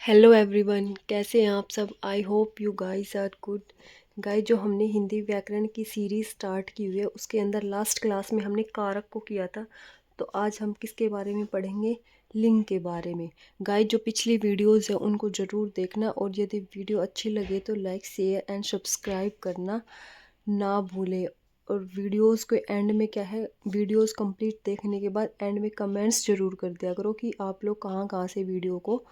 Hello everyone, कैसे हैं आप सब। I hope you guys are good. Guys, जो हमने हिंदी व्याकरण की सीरीज़ स्टार्ट की हुई है उसके अंदर लास्ट क्लास में हमने कारक को किया था। तो आज हम किसके बारे में पढ़ेंगे? लिंग के बारे में। गाइस, जो पिछली वीडियोस है उनको ज़रूर देखना और यदि वीडियो अच्छी लगे तो लाइक शेयर एंड सब्सक्राइब करना ना भूलें। और वीडियोस के एंड में क्या है, वीडियोस कंप्लीट देखने के बाद एंड में कमेंट्स ज़रूर कर दिया करो कि आप लोग कहाँ कहाँ से वीडियो को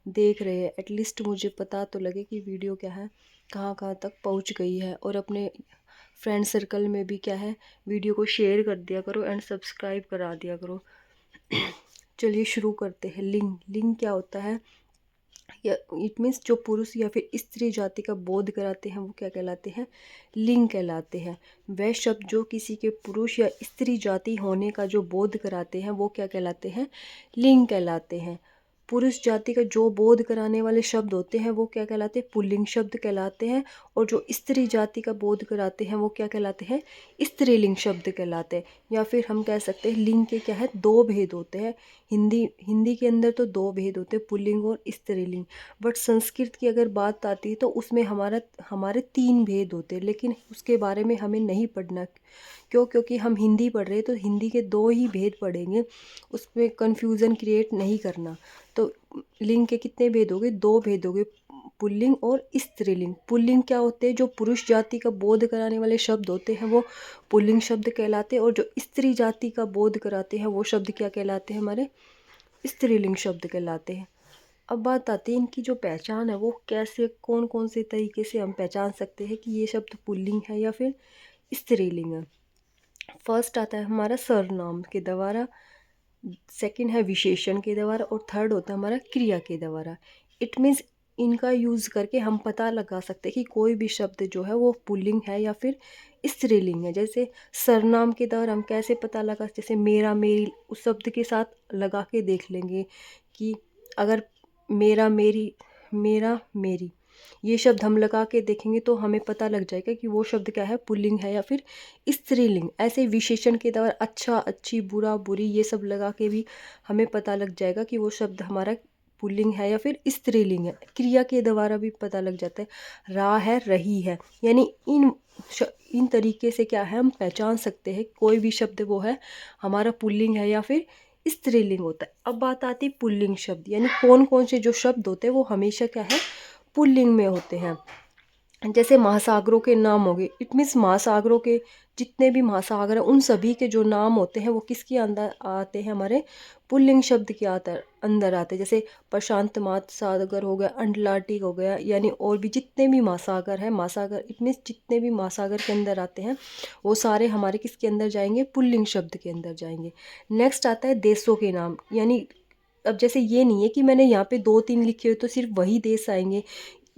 देख रहे हैं। एटलीस्ट मुझे पता तो लगे कि वीडियो क्या है, कहाँ कहाँ तक पहुँच गई है। और अपने फ्रेंड सर्कल में भी क्या है, वीडियो को शेयर कर दिया करो एंड सब्सक्राइब करा दिया करो। चलिए शुरू करते हैं। लिंग लिंग क्या होता है? या इट मीन्स जो पुरुष या फिर स्त्री जाति का बोध कराते हैं वो क्या कहलाते हैं? लिंग कहलाते हैं। वह शब्द जो किसी के पुरुष या स्त्री जाति होने का जो बोध कराते हैं वो क्या कहलाते हैं? लिंग कहलाते हैं। पुरुष जाति का जो बोध कराने वाले शब्द होते हैं वो क्या कहलाते हैं? पुल्लिंग शब्द कहलाते हैं। और जो स्त्री जाति का बोध कराते हैं वो क्या कहलाते हैं? स्त्रीलिंग शब्द कहलाते हैं। या फिर हम कह सकते हैं लिंग के क्या है, दो भेद होते हैं। हिंदी के अंदर तो दो भेद होते हैं, पुल्लिंग और स्त्रीलिंग। बट संस्कृत की अगर बात आती है तो उसमें हमारे तीन भेद होते हैं, लेकिन उसके बारे में हमें नहीं पढ़ना। क्यों? क्योंकि हम हिंदी पढ़ रहे हैं तो हिंदी के दो ही भेद पढ़ेंगे, उसमें कन्फ्यूज़न क्रिएट नहीं करना। तो लिंग के कितने भेद हो गए? दो भेद हो गए, पुल्लिंग और स्त्रीलिंग। पुल्लिंग क्या होते हैं? जो पुरुष जाति का बोध कराने वाले शब्द होते हैं वो पुल्लिंग शब्द कहलाते हैं। और जो स्त्री जाति का बोध कराते हैं वो शब्द क्या कहलाते हैं? हमारे स्त्रीलिंग शब्द कहलाते हैं। अब बात आती है इनकी जो पहचान है वो कैसे, कौन कौन से तरीके से हम पहचान सकते हैं कि ये शब्द पुल्लिंग है या फिर स्त्रीलिंग है। फर्स्ट आता है हमारा सरनाम के द्वारा, सेकंड है विशेषण के द्वारा और थर्ड होता है हमारा क्रिया के द्वारा। इट मीन्स इनका यूज़ करके हम पता लगा सकते हैं कि कोई भी शब्द जो है वो पुल्लिंग है या फिर स्त्रीलिंग है। जैसे सरनाम के द्वारा हम कैसे पता लगा, जैसे मेरा मेरी उस शब्द के साथ लगा के देख लेंगे कि अगर मेरा मेरी, मेरा मेरी, ये शब्द हम लगा के देखेंगे तो हमें पता लग जाएगा कि वो शब्द क्या है, पुल्लिंग है या फिर स्त्रीलिंग। ऐसे विशेषण के द्वारा अच्छा अच्छी बुरा बुरी ये सब लगा के भी हमें पता लग जाएगा कि वो शब्द हमारा पुल्लिंग है या फिर स्त्रीलिंग है। क्रिया के द्वारा भी पता लग जाता है, रहा है रही है। यानी इन तरीके से क्या है, हम पहचान सकते हैं कोई भी शब्द वो है हमारा पुल्लिंग है या फिर स्त्रीलिंग होता है। अब बात आती है पुल्लिंग शब्द, यानी कौन कौन से जो शब्द होते हैं वो हमेशा क्या है, पुल्लिंग में होते हैं। जैसे महासागरों के नाम हो गए, इट मीन्स महासागरों के जितने भी महासागर हैं उन सभी के जो नाम होते हैं वो किसके अंदर आते हैं? हमारे पुल्लिंग शब्द के अंदर आते हैं। जैसे प्रशांत महासागर हो गया, अटलांटिक हो गया, यानी और भी जितने भी महासागर हैं, महासागर इट मीन्स जितने भी महासागर के अंदर आते हैं वो सारे हमारे किसके अंदर जाएंगे? पुल्लिंग शब्द के अंदर जाएंगे। नेक्स्ट आता है देशों के नाम, यानी अब जैसे ये नहीं है कि मैंने यहाँ पे दो तीन लिखे हुए तो सिर्फ वही देश आएंगे।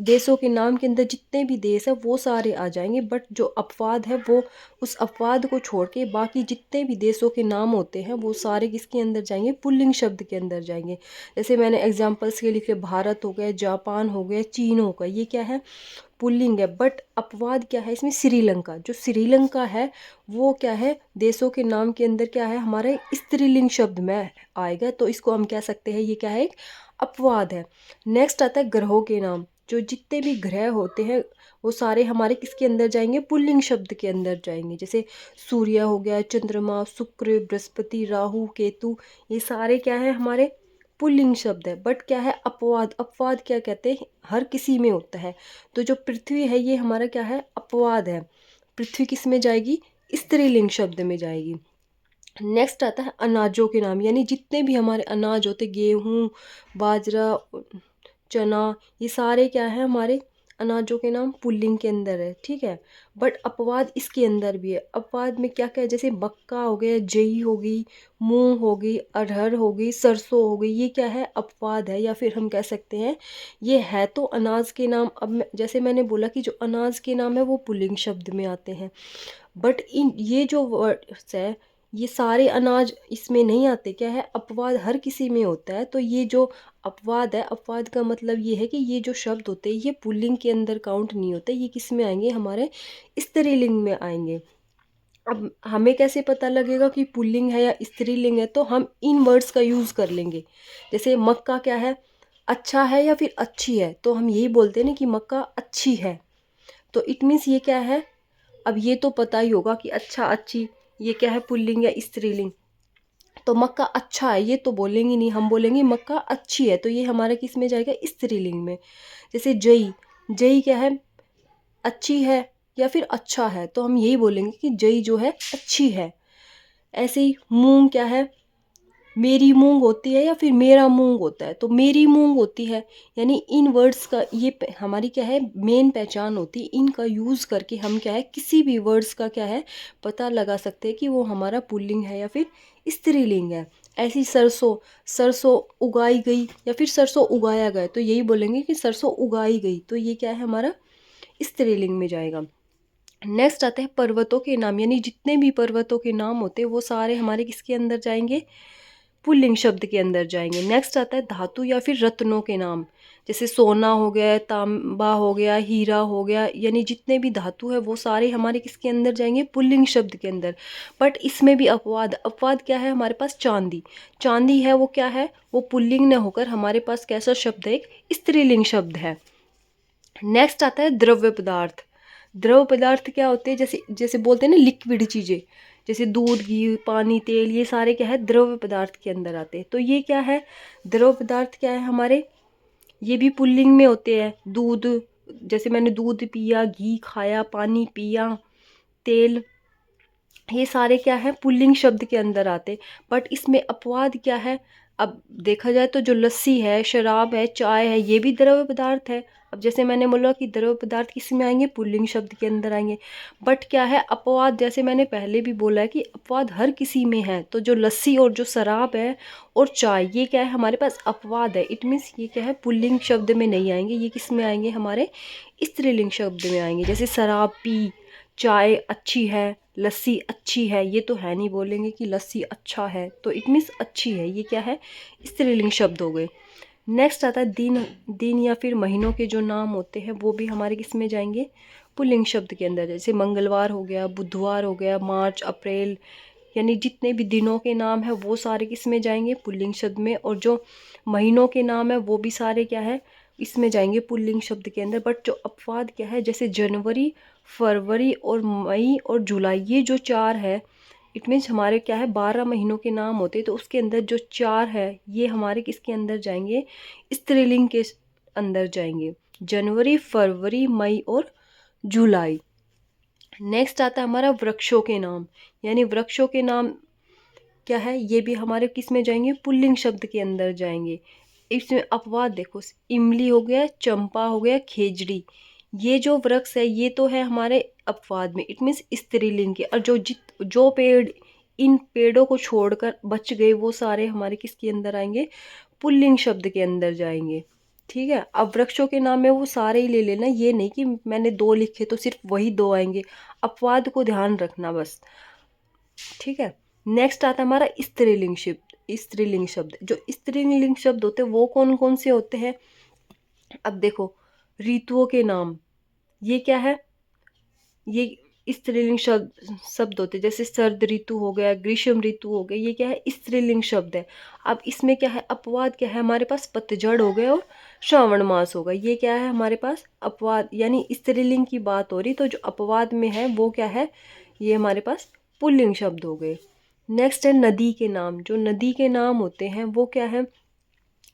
देशों के नाम के अंदर जितने भी देश है वो सारे आ जाएंगे, बट जो अपवाद है वो उस अपवाद को छोड़ के बाकी जितने भी देशों के नाम होते हैं वो सारे किसके अंदर जाएंगे? पुल्लिंग शब्द के अंदर जाएंगे। जैसे मैंने एग्जांपल्स के लिखे, भारत हो गया, जापान हो गया, चीन हो गया, ये क्या है? पुल्लिंग है। बट अपवाद क्या है इसमें? श्रीलंका। जो श्रीलंका है वो क्या है, देशों के नाम के अंदर क्या है, हमारे स्त्रीलिंग शब्द में आएगा, तो इसको हम कह सकते हैं ये क्या है, एक अपवाद है। नेक्स्ट आता है ग्रहों के नाम। जो जितने भी ग्रह होते हैं वो सारे हमारे किसके अंदर जाएंगे? पुल्लिंग शब्द के अंदर जाएंगे। जैसे सूर्य हो गया, चंद्रमा, शुक्र, बृहस्पति, राहु, केतु, ये सारे क्या है, हमारे पुल्लिंग शब्द है। बट क्या है, अपवाद। अपवाद क्या कहते हैं? हर किसी में होता है। तो जो पृथ्वी है ये हमारा क्या है, अपवाद है। पृथ्वी किस में जाएगी? स्त्रीलिंग शब्द में जाएगी। नेक्स्ट आता है अनाजों के नाम, यानी जितने भी हमारे अनाज होते, गेहूँ, बाजरा, चना, ये सारे क्या है हमारे अनाजों के नाम, पुल्लिंग के अंदर है। ठीक है। बट अपवाद इसके अंदर भी है। अपवाद में क्या क्या है? जैसे मक्का हो गया, जई हो गई, मूंग हो गई, अरहर हो गई, सरसों हो गई, ये क्या है, अपवाद है। या फिर हम कह सकते हैं ये है तो अनाज के नाम। अब जैसे मैंने बोला कि जो अनाज के नाम है वो पुल्लिंग शब्द में आते हैं, बट इन ये जो वर्ड्स है ये सारे अनाज इसमें नहीं आते। क्या है, अपवाद हर किसी में होता है। तो ये जो अपवाद है, अपवाद का मतलब ये है कि ये जो शब्द होते हैं ये पुल्लिंग के अंदर काउंट नहीं होते, ये किस में आएंगे, हमारे स्त्रीलिंग में आएंगे। अब हमें कैसे पता लगेगा कि पुल्लिंग है या स्त्रीलिंग है? तो हम इन वर्ड्स का यूज़ कर लेंगे। जैसे मक्का क्या है, अच्छा है या फिर अच्छी है, तो हम यही बोलते हैं ना कि मक्का अच्छी है। तो इट मीन्स ये क्या है, अब ये तो पता ही होगा कि अच्छा अच्छी ये क्या है, पुल्लिंग या स्त्रीलिंग। तो मक्का अच्छा है ये तो बोलेंगे नहीं, हम बोलेंगे मक्का अच्छी है, तो ये हमारा किस में जाएगा, स्त्रीलिंग में। जैसे जई, जई क्या है, अच्छी है या फिर अच्छा है, तो हम यही बोलेंगे कि जई जो है अच्छी है। ऐसे ही मूंग क्या है, मेरी मूंग होती है या फिर मेरा मूंग होता है, तो मेरी मूंग होती है। यानी इन वर्ड्स का ये हमारी क्या है, मेन पहचान होती है। इनका यूज़ करके हम क्या है, किसी भी वर्ड्स का क्या है, पता लगा सकते हैं कि वो हमारा पुल्लिंग है या फिर स्त्रीलिंग है। ऐसी सरसों, सरसों उगाई गई या फिर सरसों उगाया गया, तो यही बोलेंगे कि सरसों उगाई गई, तो ये क्या है, हमारा स्त्रीलिंग में जाएगा। नेक्स्ट आते हैं पर्वतों के नाम, यानी जितने भी पर्वतों के नाम होते हैं वो सारे हमारे किसके अंदर जाएंगे, पुल्लिंग शब्द के अंदर जाएंगे। नेक्स्ट आता है धातु या फिर रत्नों के नाम, जैसे सोना हो गया, तांबा हो गया, हीरा हो गया, यानी जितने भी धातु है वो सारे हमारे किसके अंदर जाएंगे, पुल्लिंग शब्द के अंदर। बट इसमें भी अपवाद, अपवाद क्या है, हमारे पास चांदी, चांदी है वो क्या है, वो पुल्लिंग न होकर हमारे पास कैसा शब्द है, एक स्त्रीलिंग शब्द है। नेक्स्ट आता है द्रव्य पदार्थ। द्रव पदार्थ क्या होते हैं, जैसे जैसे बोलते हैं ना लिक्विड चीज़ें, जैसे दूध, घी, पानी, तेल, ये सारे क्या है, द्रव्य पदार्थ के अंदर आते हैं। तो ये क्या है, द्रव पदार्थ क्या है हमारे, ये भी पुल्लिंग में होते हैं। दूध, जैसे मैंने दूध पिया, घी खाया, पानी पिया, तेल, ये सारे क्या है, पुल्लिंग शब्द के अंदर आते। बट इसमें अपवाद क्या है, अब देखा जाए तो जो लस्सी है, शराब है, चाय है, ये भी द्रव्य पदार्थ है। अब जैसे मैंने बोला कि द्रव्य पदार्थ किस में आएंगे, पुल्लिंग शब्द के अंदर आएंगे। बट क्या है अपवाद, जैसे मैंने पहले भी बोला है कि अपवाद हर किसी में है। तो जो लस्सी और जो शराब है और चाय, ये क्या है, हमारे पास अपवाद है। इट मीन्स ये क्या है, पुल्लिंग शब्द में नहीं आएंगे, ये किस में आएंगे, हमारे स्त्रीलिंग शब्द में आएंगे। जैसे शराब पी, चाय अच्छी है, लस्सी अच्छी है, ये तो है नहीं बोलेंगे कि लस्सी अच्छा है, तो इट मीन्स अच्छी है, ये क्या है, स्त्रीलिंग शब्द हो गए। नेक्स्ट आता है दिन, दिन या फिर महीनों के जो नाम होते हैं वो भी हमारे किस में जाएंगे, पुल्लिंग शब्द के अंदर। जैसे मंगलवार हो गया, बुधवार हो गया, मार्च, अप्रैल, यानी जितने भी दिनों के नाम है वो सारे किस में जाएंगे, पुल्लिंग शब्द में। और जो महीनों के नाम है वो भी सारे क्या है, इसमें जाएंगे पुल्लिंग शब्द के अंदर। बट जो अपवाद क्या है, जैसे जनवरी, फरवरी और मई और जुलाई, ये जो चार है, इट मीन्स हमारे क्या है, 12 महीनों के नाम होते हैं, तो उसके अंदर जो चार है ये हमारे किसके अंदर जाएंगे, स्त्रीलिंग के अंदर जाएंगे, जनवरी, फरवरी, मई और जुलाई। नेक्स्ट आता है हमारा वृक्षों के नाम, यानी वृक्षों के नाम क्या है, ये भी हमारे किस में जाएंगे, पुल्लिंग शब्द के अंदर जाएंगे। इसमें अपवाद देखो, इमली हो गया, चंपा हो गया, खेजड़ी, ये जो वृक्ष है ये तो है हमारे अपवाद में, इट मीन्स स्त्रीलिंग के। और जो पेड़, इन पेड़ों को छोड़कर बच गए वो सारे हमारे किसके अंदर आएंगे, पुल्लिंग शब्द के अंदर जाएंगे। ठीक है, अब वृक्षों के नाम में वो सारे ही ले लेना, ये नहीं कि मैंने दो लिखे तो सिर्फ वही दो आएंगे, अपवाद को ध्यान रखना बस। ठीक है, नेक्स्ट आता है हमारा स्त्रीलिंग शब्द। स्त्रीलिंग शब्द, जो स्त्रीलिंग शब्द होते हैं वो कौन कौन से होते हैं, अब देखो, ऋतुओं के नाम, ये क्या है, ये स्त्रीलिंग शब्द शब्द होते हैं। जैसे शरद ऋतु हो गया, ग्रीष्म ऋतु हो गया, ये क्या है, स्त्रीलिंग शब्द है। अब इसमें क्या है, अपवाद क्या है, हमारे पास पतझड़ हो गया और श्रावण मास होगा, ये क्या है हमारे पास अपवाद, यानी स्त्रीलिंग की बात हो रही, तो जो अपवाद में है वो क्या है, ये हमारे पास पुल्लिंग शब्द हो गए। नेक्स्ट है नदी के नाम, जो नदी के नाम होते हैं वो क्या है,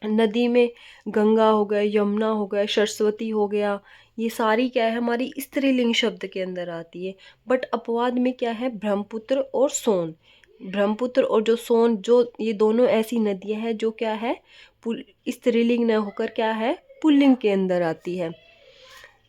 नदी में गंगा हो गए, यमुना हो गए, सरस्वती हो गया, ये सारी क्या है, हमारी स्त्रीलिंग शब्द के अंदर आती है। बट अपवाद में क्या है, ब्रह्मपुत्र और सोन, ब्रह्मपुत्र और जो सोन, जो ये दोनों ऐसी नदियां हैं जो क्या है, स्त्रीलिंग न होकर क्या है, पुल्लिंग के अंदर आती है।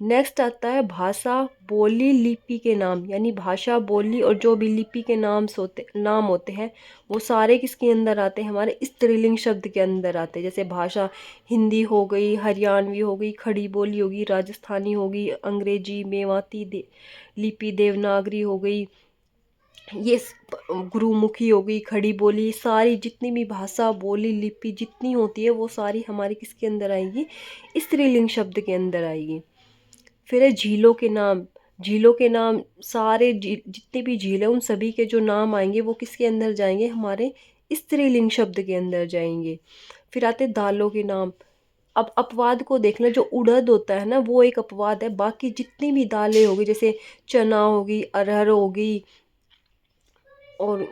नेक्स्ट आता है भाषा, बोली, लिपि के नाम, यानी भाषा, बोली और जो भी लिपि के नाम होते हैं वो सारे किसके अंदर आते हैं, हमारे स्त्रीलिंग शब्द के अंदर आते हैं। जैसे भाषा, हिंदी हो गई, हरियाणवी हो गई, खड़ी बोली होगी, राजस्थानी होगी, अंग्रेजी, मेवाती लिपि, देवनागरी हो गई, ये गुरुमुखी हो गई, खड़ी बोली, सारी जितनी भी भाषा, बोली, लिपि जितनी होती है वो सारी हमारी किसके अंदर आएगी, स्त्रीलिंग शब्द के अंदर आएगी। फिर है झीलों के नाम, झीलों के नाम सारे जितनी भी झील है उन सभी के जो नाम आएंगे वो किसके अंदर जाएंगे, हमारे स्त्रीलिंग शब्द के अंदर जाएंगे। फिर आते दालों के नाम, अब अपवाद को देखना, जो उड़द होता है ना वो एक अपवाद है, बाकी जितनी भी दालें होगी जैसे चना होगी, अरहर होगी, और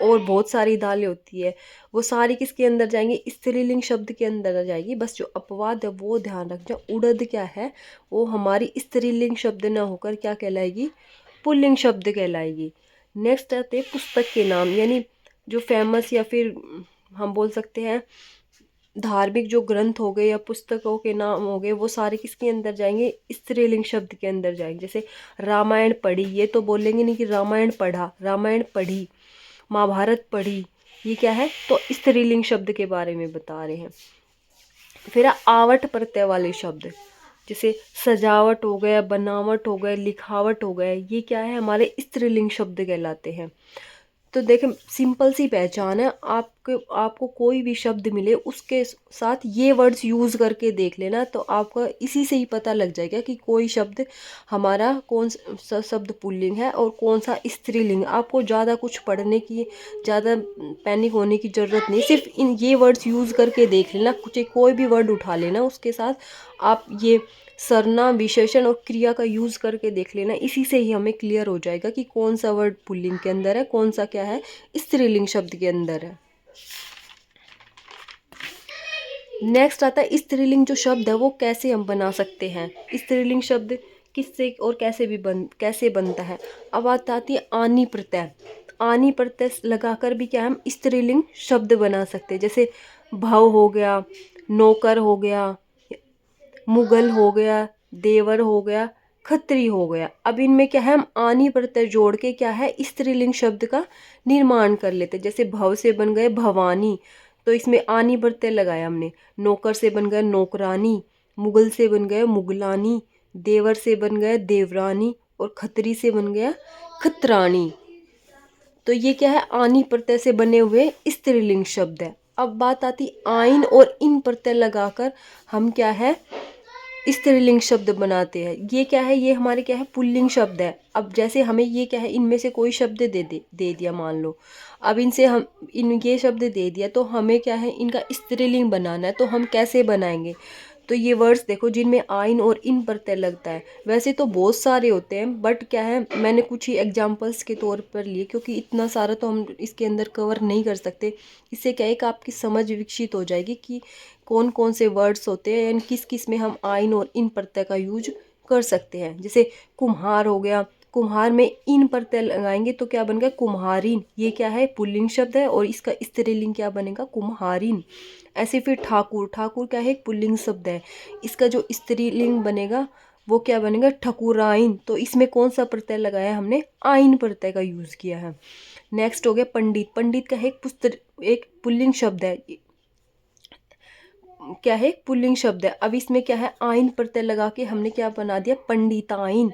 और बहुत सारी दालें होती है, वो सारी किसके अंदर जाएंगी, स्त्रीलिंग शब्द के अंदर आ जाएगी। बस जो अपवाद है वो ध्यान रखना। उड़द क्या है, वो हमारी स्त्रीलिंग शब्द ना होकर क्या कहलाएगी, पुल्लिंग शब्द कहलाएगी। नेक्स्ट आते हैं पुस्तक के नाम, यानी जो फेमस या फिर हम बोल सकते हैं धार्मिक जो ग्रंथ हो गए या पुस्तकों के नाम हो गए, वो सारे किसके अंदर जाएंगे, स्त्रीलिंग शब्द के अंदर जाएंगे। जैसे रामायण पढ़ी, ये तो बोलेंगे नहीं कि रामायण पढ़ा, रामायण पढ़ी। महाभारत पढ़ी, ये क्या है, तो स्त्रीलिंग शब्द के बारे में बता रहे हैं। फिर आवट प्रत्यय वाले शब्द, जैसे सजावट हो गया, बनावट हो गया, लिखावट हो गया, ये क्या है, हमारे स्त्रीलिंग शब्द कहलाते हैं। तो देखें, सिंपल सी पहचान है, आपको कोई भी शब्द मिले उसके साथ ये वर्ड्स यूज़ करके देख लेना, तो आपका इसी से ही पता लग जाएगा कि कोई शब्द हमारा कौन सा शब्द पुल्लिंग है और कौन सा स्त्रीलिंग। आपको ज़्यादा कुछ पढ़ने की, ज़्यादा पैनिक होने की ज़रूरत नहीं, सिर्फ इन ये वर्ड्स यूज़ करके देख लेना। कोई भी वर्ड उठा लेना, उसके साथ आप ये सर्वनाम, विशेषण और क्रिया का यूज़ करके देख लेना, इसी से ही हमें क्लियर हो जाएगा कि कौन सा वर्ड पुल्लिंग के अंदर है, कौन सा क्या है स्त्रीलिंग शब्द के अंदर है। नेक्स्ट आता है स्त्रीलिंग जो शब्द है वो कैसे हम बना सकते हैं। स्त्रीलिंग शब्द किससे और कैसे बनता है। अब आती है आनी प्रत्यय। आनी प्रत्यय लगाकर भी क्या हम स्त्रीलिंग शब्द बना सकते हैं। जैसे भव हो गया, नौकर हो गया, मुगल हो गया, देवर हो गया, खत्री हो गया। अब इनमें क्या है, हम आनी प्रत्यय जोड़ के क्या है स्त्रीलिंग शब्द का निर्माण कर लेते। जैसे भव से बन गए भवानी, तो इसमें आनी प्रत्यय लगाया हमने। नौकर से बन गया नौकरानी, मुगल से बन गया मुगलानी, देवर से बन गया देवरानी, और खत्री से बन गया खतरानी। तो ये क्या है, आनी प्रत्यय से बने हुए स्त्रीलिंग शब्द है। अब बात आती आइन और इन प्रत्यय लगाकर हम क्या है स्त्रीलिंग शब्द बनाते हैं। ये क्या है, ये हमारे क्या है पुल्लिंग शब्द है। अब जैसे हमें ये क्या है, इनमें से कोई शब्द दे दिया मान लो, अब इनसे हम ये शब्द दे दिया, तो हमें क्या है इनका स्त्रीलिंग बनाना है। तो हम कैसे बनाएंगे, तो ये वर्ड्स देखो जिनमें आइन और इन प्रत्यय लगता है। वैसे तो बहुत सारे होते हैं, बट क्या है मैंने कुछ ही एग्जांपल्स के तौर पर लिए, क्योंकि इतना सारा तो हम इसके अंदर कवर नहीं कर सकते। इससे क्या है कि आपकी समझ विकसित हो जाएगी कि कौन कौन से वर्ड्स होते हैं, किस किस में हम आइन और इन प्रत्यय का यूज कर सकते हैं। जैसे कुम्हार हो गया, कुम्हार में इन प्रत्यय लगाएंगे तो क्या बन गया कुम्हारिन। ये क्या है पुल्लिंग शब्द है और इसका स्त्रीलिंग क्या बनेगा कुम्हारिन। ऐसे फिर ठाकुर, ठाकुर क्या है एक पुल्लिंग शब्द है, इसका जो स्त्रीलिंग बनेगा वो क्या बनेगा ठकुराइन। तो इसमें कौन सा प्रत्यय लगाया हमने, आइन प्रत्यय का यूज किया है। नेक्स्ट हो गया पंडित। पंडित का एक पुल्लिंग शब्द है, क्या है पुल्लिंग शब्द है। अब इसमें क्या है आइन प्रत्यय लगा के हमने क्या बना दिया पंडिताइन।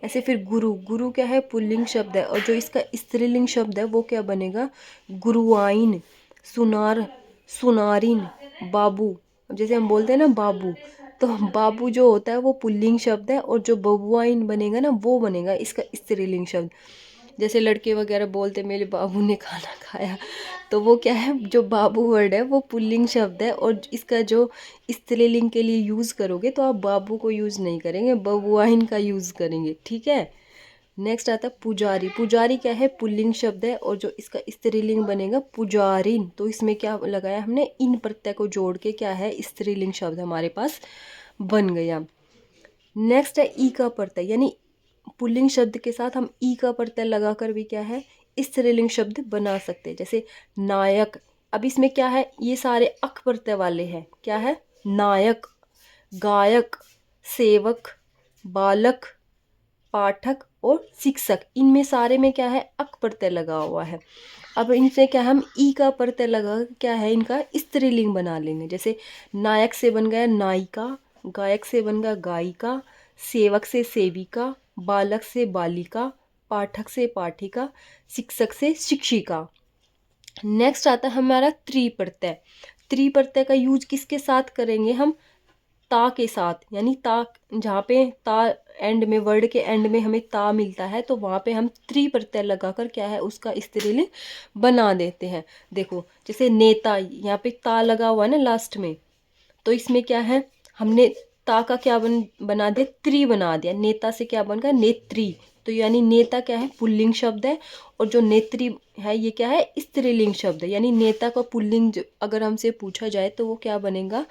ऐसे फिर गुरु, गुरु क्या है पुल्लिंग शब्द है और जो इसका स्त्रीलिंग शब्द है वो क्या बनेगा गुरुआइन। सुनार, सुनारिन, बाबू, जैसे हम बोलते हैं ना बाबू, तो बाबू जो होता है वो पुल्लिंग शब्द है और जो बबुआइन बनेगा ना वो बनेगा इसका स्त्रीलिंग शब्द। जैसे लड़के वगैरह बोलते मेरे बाबू ने खाना खाया, तो वो क्या है जो बाबू वर्ड है वो पुल्लिंग शब्द है और इसका जो स्त्रीलिंग के लिए यूज़ करोगे तो आप बाबू को यूज़ नहीं करेंगे, बबुआइन का यूज़ करेंगे, ठीक है। नेक्स्ट आता है पुजारी। पुजारी क्या है पुल्लिंग शब्द है और जो इसका स्त्रीलिंग बनेगा पुजारिन। तो इसमें क्या लगाया हमने इन प्रत्यय को जोड़ के क्या है स्त्रीलिंग शब्द हमारे पास बन गया। नेक्स्ट है ई का प्रत्यय, यानी पुल्लिंग शब्द के साथ हम ई का प्रत्यय लगाकर भी क्या है स्त्रीलिंग शब्द बना सकते हैं। जैसे नायक, अब इसमें क्या है ये सारे अक प्रत्यय वाले हैं, क्या है नायक, गायक, सेवक, बालक, पाठक और शिक्षक, इनमें सारे में क्या है अक प्रत्यय लगा हुआ है। अब इनसे क्या हम ई का प्रत्यय लगा क्या है इनका स्त्रीलिंग बना लेंगे। जैसे नायक से बन गया नायिका, गायक से बन गया गायिका, सेवक से सेविका, बालक से बालिका, पाठक से पाठिका, शिक्षक से शिक्षिका। नेक्स्ट आता है हमारा त्रि प्रत्यय। त्रि प्रत्यय का यूज किसके साथ करेंगे हम, ता के साथ, यानी ता जहाँ पे ता एंड में वर्ड के एंड में हमें ता मिलता है तो वहाँ पे हम त्रि प्रत्यय लगाकर क्या है उसका स्त्रीलिंग बना देते हैं। देखो जैसे नेता, यहाँ पे ता लगा हुआ है ना लास्ट में, तो इसमें क्या है, हमने ता का क्या बना दिया, त्री बना दिया। नेता से क्या बन गया, नेत्री। तो यानी नेता क्या है, पुल्लिंग शब्द है, और जो नेत्री है ये क्या है, स्त्रीलिंग शब्द है। यानी नेता का पुल्लिंग अगर हमसे पूछा जाए तो वो क्या बनेगा,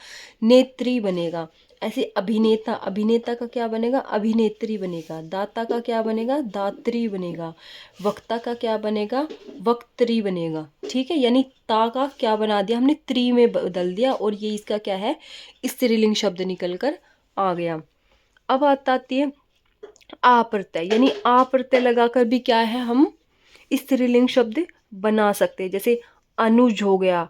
नेत्री बनेगा। ऐसे अभिनेता, अभिनेता का क्या बनेगा, अभिनेत्री बनेगा। दाता का क्या बनेगा, दात्री बनेगा। वक्ता का क्या बनेगा, वक्त्री बनेगा। ठीक है, यानी ता का क्या बना दिया हमने, त्री में बदल दिया, और ये इसका क्या है, स्त्रीलिंग शब्द निकल कर आ गया। अब आती है आ प्रत्यय, यानी आ प्रत्यय लगाकर भी क्या है, हम स्त्रीलिंग शब्द बना सकते हैं। जैसे अनुज हो गया,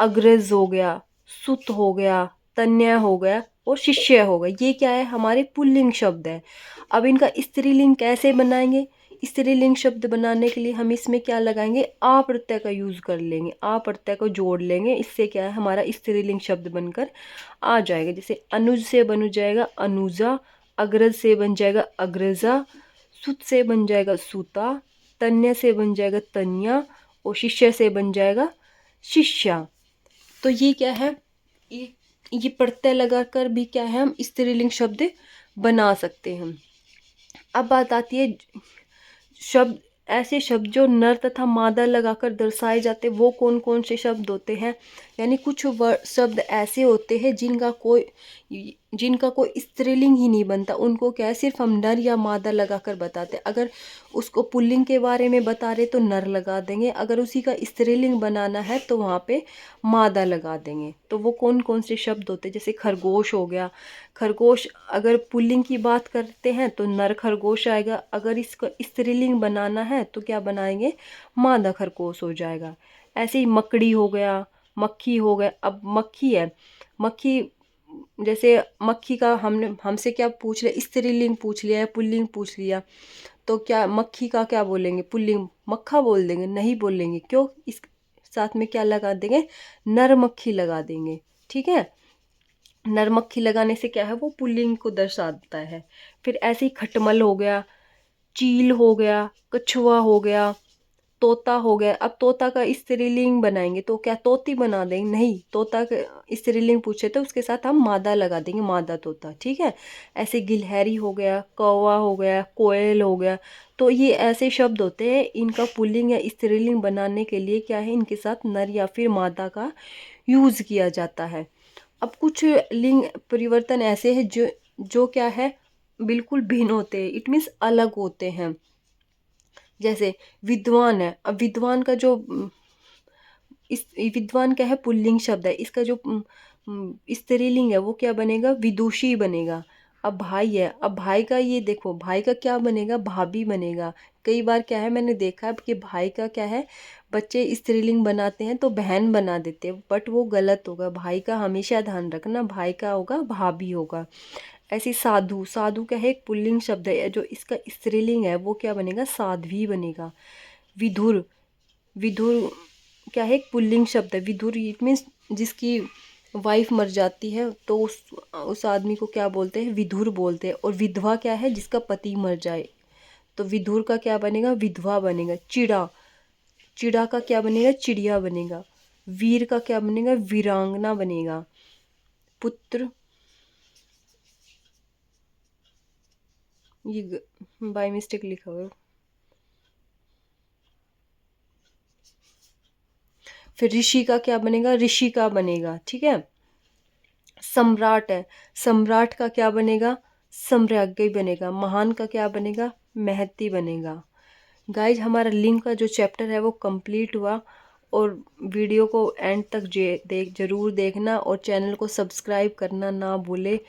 अग्रज हो गया, सुत हो गया, तन्या हो गया, और शिष्य हो गया। ये क्या है, हमारे पुल्लिंग शब्द है। अब इनका स्त्रीलिंग कैसे बनाएंगे, स्त्रीलिंग शब्द बनाने के लिए हम इसमें क्या लगाएंगे, आ प्रत्यय का यूज कर लेंगे, आ प्रत्यय को जोड़ लेंगे। इससे क्या है, हमारा स्त्रीलिंग शब्द बनकर आ जाएगा। जैसे अनुज से बन जाएगा अनुजा, अग्रज से बन जाएगा अग्रजा, सुत से बन जाएगा सुता, तन्या से बन जाएगा तन्या, और शिष्य से बन जाएगा शिष्या। तो ये क्या है, ये प्रत्यय लगाकर भी क्या है, हम स्त्रीलिंग शब्द बना सकते हैं। अब बात आती है शब्द, ऐसे शब्द जो नर तथा मादा लगाकर दर्शाए जाते, वो कौन कौन से शब्द होते हैं। यानी कुछ शब्द ऐसे होते हैं जिनका कोई स्त्रीलिंग ही नहीं बनता, उनको क्या है, सिर्फ हम नर या मादा लगाकर बताते। अगर उसको पुल्लिंग के बारे में बता रहे तो नर लगा देंगे, अगर उसी का स्त्रीलिंग बनाना है तो वहाँ पे मादा लगा देंगे। तो वो कौन कौन से शब्द होते हैं, जैसे खरगोश हो गया, खरगोश अगर पुल्लिंग की बात करते हैं तो नर खरगोश आएगा, अगर इसका स्त्रीलिंग बनाना है तो क्या बनाएंगे, मादा खरगोश हो जाएगा। ऐसे ही मकड़ी हो गया, मक्खी हो गया। अब मक्खी है, मक्खी, जैसे मक्खी का हमसे क्या पूछ लिया, स्त्रीलिंग पूछ लिया है, पुल्लिंग पूछ लिया, तो क्या मक्खी का क्या बोलेंगे, पुल्लिंग मक्खा बोल देंगे, नहीं बोलेंगे। क्यों, इस साथ में क्या लगा देंगे, नर मक्खी लगा देंगे। ठीक है, नर मक्खी लगाने से क्या है, वो पुल्लिंग को दर्शाता है। फिर ऐसे ही खटमल हो गया, चील हो गया, कछुआ हो गया, तोता हो गया। अब तोता का स्त्रीलिंग बनाएंगे तो क्या तोती बना देंगे, नहीं, तोता का स्त्रीलिंग पूछे तो उसके साथ हम मादा लगा देंगे, मादा तोता। ठीक है, ऐसे गिलहरी हो गया, कौवा हो गया, कोयल हो गया। तो ये ऐसे शब्द होते हैं, इनका पुल्लिंग या स्त्रीलिंग बनाने के लिए क्या है, इनके साथ नर या फिर मादा का यूज किया जाता है। अब कुछ लिंग परिवर्तन ऐसे हैं जो जो क्या है, बिल्कुल भिन्न होते हैं, इट मीन्स अलग होते हैं। जैसे विद्वान है, अब विद्वान का जो इस विद्वान क्या है, पुल्लिंग शब्द है, इसका जो स्त्रीलिंग है वो क्या बनेगा, विदुषी बनेगा। अब भाई है, अब भाई का ये देखो, भाई का क्या बनेगा, भाभी बनेगा। कई बार क्या है, मैंने देखा है कि भाई का क्या है, बच्चे स्त्रीलिंग बनाते हैं तो बहन बना देते हैं, बट वो गलत होगा। भाई का हमेशा ध्यान रखना, भाई का होगा भाभी होगा। ऐसी साधु, साधु क्या है, एक पुल्लिंग शब्द है, जो इसका स्त्रीलिंग है वो क्या बनेगा, साध्वी बनेगा। विधुर, विधुर क्या है, एक पुल्लिंग शब्द है। विधुर इट मीन्स जिसकी वाइफ मर जाती है तो उस आदमी को क्या बोलते हैं, विधुर बोलते हैं। और विधवा क्या है, जिसका पति मर जाए, तो विधुर का क्या बनेगा, विधवा बनेगा। चिड़ा, चिड़ा का क्या बनेगा, चिड़िया बनेगा। वीर का क्या बनेगा, वीरांगना बनेगा। पुत्र, ये बाय मिस्टेक लिखा हुआ है। फिर ऋषि का क्या बनेगा, ऋषि का बनेगा। ठीक है, सम्राट है, सम्राट का क्या बनेगा, सम्राज्ञी बनेगा। महान का क्या बनेगा, महती बनेगा। गाइज, हमारा लिंग का जो चैप्टर है वो कंप्लीट हुआ, और वीडियो को एंड तक जरूर देखना, और चैनल को सब्सक्राइब करना ना भूले,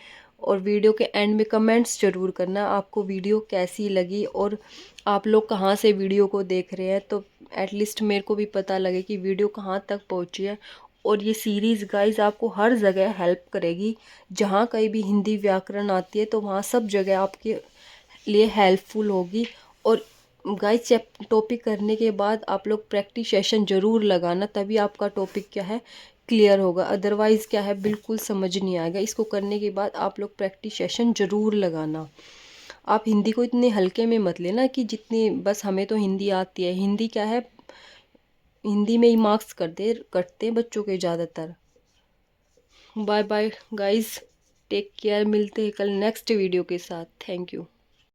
और वीडियो के एंड में कमेंट्स जरूर करना आपको वीडियो कैसी लगी, और आप लोग कहाँ से वीडियो को देख रहे हैं, तो एटलीस्ट मेरे को भी पता लगे कि वीडियो कहाँ तक पहुँची है। और ये सीरीज़ गाइज आपको हर जगह हेल्प करेगी, जहाँ कहीं भी हिंदी व्याकरण आती है तो वहाँ सब जगह आपके लिए हेल्पफुल होगी। और गाइस, टॉपिक करने के बाद आप लोग प्रैक्टिस सेशन ज़रूर लगाना, तभी आपका टॉपिक क्या है, क्लियर होगा। अदरवाइज़ क्या है, बिल्कुल समझ नहीं आएगा। इसको करने के बाद आप लोग प्रैक्टिस सेशन ज़रूर लगाना। आप हिंदी को इतने हल्के में मत लेना कि जितनी बस हमें तो हिंदी आती है। हिंदी क्या है, हिंदी में ही मार्क्स कटते हैं बच्चों के ज़्यादातर। Bye bye guys, take care, मिलते हैं कल नेक्स्ट वीडियो के साथ। Thank you.